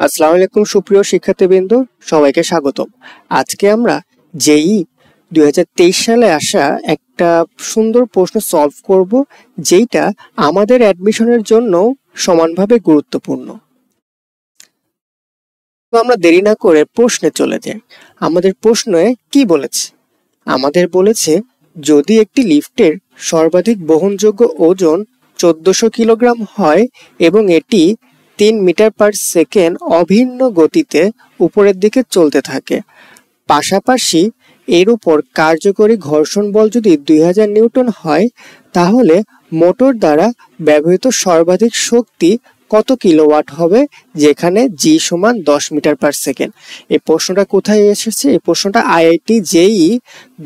আসসালামু আলাইকুম সুপ্রিয় শিক্ষার্থীবৃন্দ, সবাইকে স্বাগতম। আজকে আমরা জেই 2023 সালে আসা একটা সুন্দর প্রশ্ন সলভ করব, যেটা আমাদের অ্যাডমিশনের জন্য সমানভাবে গুরুত্বপূর্ণ। তো আমরা দেরি না করে প্রশ্নে চলে যাই। আমাদের প্রশ্নে কি বলেছে? আমাদের বলেছে যদি একটি লিফটের সর্বাধিক বহনযোগ্য ওজন 1400 কিলোগ্রাম হয় এবং এটি 3 মিটার পার সেকেন্ড অভিন্ন গতিতে উপরের দিকে চলতে থাকে, পাশাপাশি এর উপর কার্যকরী ঘর্ষণ বল যদি 2000 নিউটন হয়, তাহলে মোটর দ্বারা ব্যবহৃত সর্বাধিক শক্তি কত কিলোওয়াট হবে, যেখানে জি সমান 10 মিটার পার সেকেন্ড। এই প্রশ্নটা কোথায় এসেছে? এই প্রশ্নটা আইআইটি জেই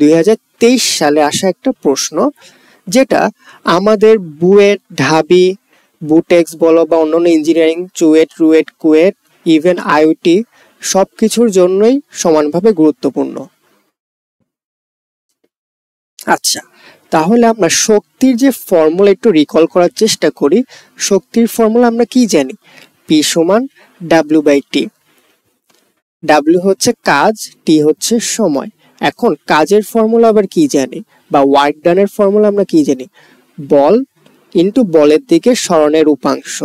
2023 সালে আসা একটা প্রশ্ন, যেটা আমাদের বুয়েট, ঢাবি, বুটেক্স বলো বা অন্যান্য engineering, CUET, RUET, KUET, even IoT সব কিছুর জন্যই সমানভাবে গুরুত্বপূর্ণ। আচ্ছা, তাহলে আমরা শক্তির যে ফর্মুলা একটু রিকল করার চেষ্টা করি। শক্তির ফর্মুলা আমরা কি জানি? পি সমান ডাব্লিউ বাই টি। ডাব্লিউ হচ্ছে কাজ, টি হচ্ছে সময়। এখন কাজের ফর্মুলা আবার কি জানি, বা ওয়ার্ক ডানের ফর্মুলা আমরা কি জানি? বল ইন্টু বলের দিকে সরণের উপাংশ,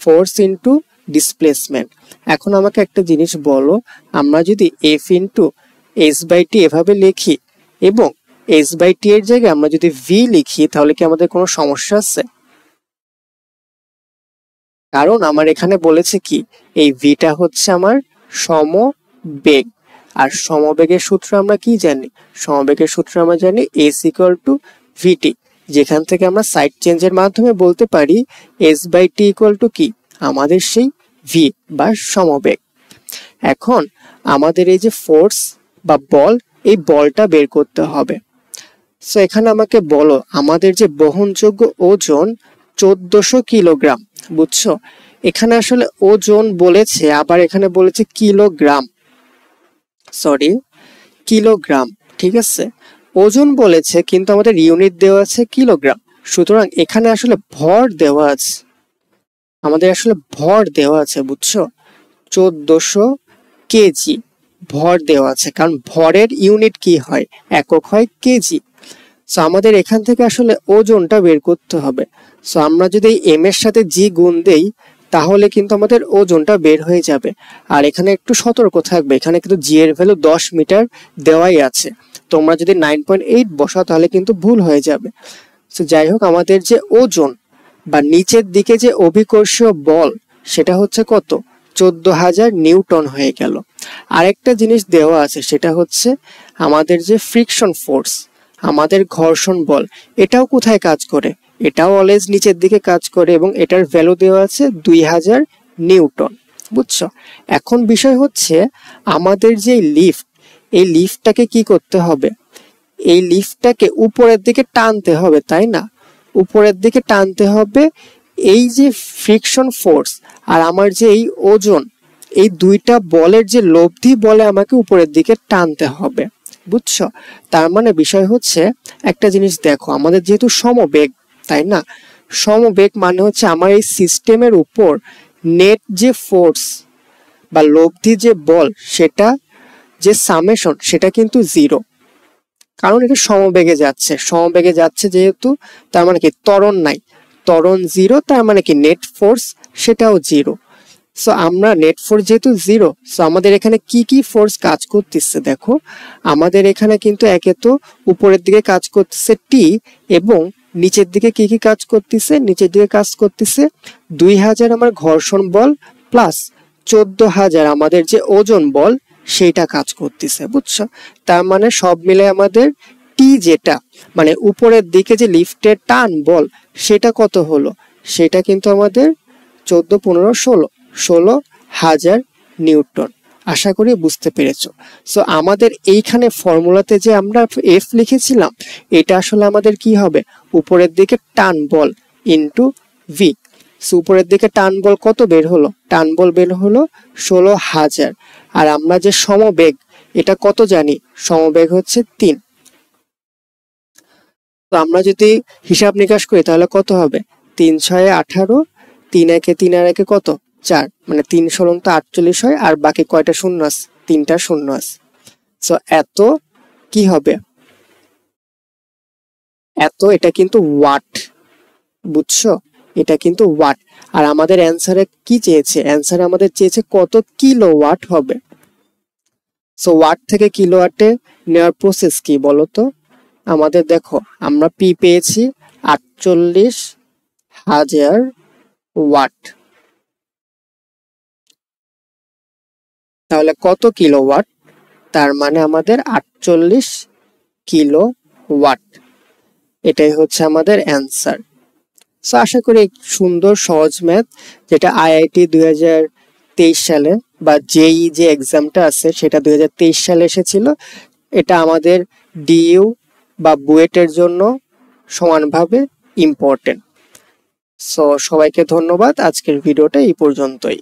ফোর্স ইন্টু ডিসপ্লেসমেন্ট। এখন আমাকে একটা জিনিস বলো, আমরা যদি এফ ইন্টু এস বাই টি এভাবে লিখি এবং এস বাই টি এর জায়গায় আমরা যদি ভি লিখি, তাহলে কি আমাদের কোনো সমস্যা আছে? কারণ আমার এখানে বলেছে কি, এই ভিটা হচ্ছে আমার সমবেগ, আর সমবেগের সূত্র আমরা কি জানি? সমবেগের সূত্র আমরা জানি এস ইকুয়াল টু ভিটি, যেখান থেকে আমরা সাইড চেঞ্জের মাধ্যমে বলতে পারি S by T equal to কি, আমাদের সেই ভি বা সমবেগ। এখন আমাদের এই যে ফোর্স বা বল, এই বলটা বের করতে হবে। সো এখানে আমাকে বলো, আমাদের যে বহনযোগ্য ওজন 1400 কিলোগ্রাম, বুঝছো? এখানে আসলে ওজন বলেছে, আবার এখানে বলেছে কিলোগ্রাম, সরি কিলোগ্রাম, ঠিক আছে? ওজন বলেছে কিন্তু আমাদের ইউনিট দেওয়া আছে কিলোগ্রাম, সুতরাং এখানে আসলে ভর দেওয়া আছে, আমাদের আসলে ভর দেওয়া আছে, বুঝছো? 1400 কেজি ভর দেওয়া আছে, কারণ ভরের ইউনিট কি হয়? একক হয় কেজি। সো আমাদের এখান থেকে আসলে ওজনটা বের করতে হবে। সো আমরা যদি এম এর সাথে জি গুণ দেই, তাহলে কিন্তু আমাদের ওজনটা বের হয়ে যাবে। আর এখানে একটু সতর্ক থাকবে, এখানে কিন্তু জি এর ভ্যালু 10 মিটার দেওয়াই আছে। তোমরা যদি 9.8 বসাও তাহলে কিন্তু ভুল হয়ে যাবে। সো যাই হোক, আমাদের যে ওজন বা নিচের দিকে যে অভিকর্ষীয় বল, সেটা হচ্ছে কত? 14,000 নিউটন হয়ে গেল। আরেকটা জিনিস দেওয়া আছে, সেটা হচ্ছে আমাদের যে ফ্রিকশন ফোর্স, আমাদের ঘর্ষণ বল, এটাও কোথায় কাজ করে? এটাও অলওয়েজ নিচের দিকে কাজ করে এবং এটার ভ্যালু দেওয়া আছে 2000 নিউটন, বুঝছো? এখন বিষয় হচ্ছে আমাদের যে লিফট, এই লিফটটাকে কি করতে হবে? এই লিফটটাকে উপরের দিকে টানতে হবে, তাই না? উপরের দিকে টানতে হবে। এই যে ফ্রিকশন ফোর্স আর আমার যে এই ওজন, এই দুইটা বলের যে লব্ধি বলে আমাকে উপরের দিকে টানতে হবে, বুঝছো? তার মানে বিষয় হচ্ছে, একটা জিনিস দেখো, আমাদের যেহেতু সমবেগ, তাই না? সমবেগ মানে হচ্ছে আমার এই সিস্টেমের উপর নেট যে ফোর্স বা লব্ধি যে বল, সেটা যে সামেশন, সেটা কিন্তু জিরো, কারণ এটা সমবেগে যাচ্ছে। সমবেগে যাচ্ছে যেহেতু, তার মানে কি ত্বরণ নাই, ত্বরণ জিরো, তার মানে কি নেট ফোর্স সেটাও জিরো। সো আমরা নেট ফোর্স যেহেতু জিরো, সো আমাদের এখানে কি কি ফোর্স কাজ করতেছে দেখো। আমাদের এখানে কিন্তু একে তো উপরের দিকে কাজ করতেছে টি, এবং নিচের দিকে কি কি কাজ করতেছে? নিচের দিকে কাজ করতেছে 2000 আমার ঘর্ষণ বল প্লাস 14,000 আমাদের যে ওজন বল, সেইটা কাজ করতেছে, বুঝছো? তার মানে সব মিলে আমাদের টি যেটা, মানে উপরের দিকে যে লিফটের টান বল, সেটা কত হলো? সেটা কিন্তু আমাদের 14, 15, 16,000 নিউটন। আশা করি বুঝতে পেরেছো। সো আমাদের এইখানে ফর্মুলাতে যে আমরা এফ লিখেছিলাম, এটা আসলে আমাদের কি হবে? উপরের দিকে টান বল ইন্টু ভি। সো উপরের দিকে টান বল কত বের হলো? টান বল বের হলো 16,000। আর আমরা যে সমবেগ, এটা কত জানি? সমবেগ হচ্ছে 3। তো আমরা যদি হিসাব নিকাশ করি তাহলে কত হবে? 3 6 18, 3 1 3 আর 1 কত? 4, মানে 3 ষোলং তো 48 হয়, আর বাকি কয়টা শূন্য আছে? 3টা শূন্য আছে। সো এত কি হবে? এত, এটা কিন্তু ওয়াট, বুঝছো? এটা কিন্তু ওয়াট। আর আমাদের অ্যান্সারে কি চেয়েছে? অ্যান্সারে আমাদের চেয়েছে কত কিলোওয়াট হবে। সো ওয়াট থেকে কিলোওয়াটে নেওয়ার প্রসেস কি বলো তো? আমাদের দেখো, আমরা পি পেয়েছি 48,000 ওয়াট। তাহলে কত কিলোওয়াট? তার মানে আমাদের 48 কিলো ওয়াট। এটাই হচ্ছে আমাদের অ্যান্সার। সো আশা করি সুন্দর সহজ ম্যাথ, যেটা আইআইটি 2023 সালে বা জেই যে এক্সামটা আছে সেটা 2023 সালে এসেছিল, এটা আমাদের ডিইউ বা বুয়েটের জন্য সমানভাবে ইম্পর্টেন্ট। সো সবাইকে ধন্যবাদ, আজকের ভিডিওটা এই পর্যন্তই।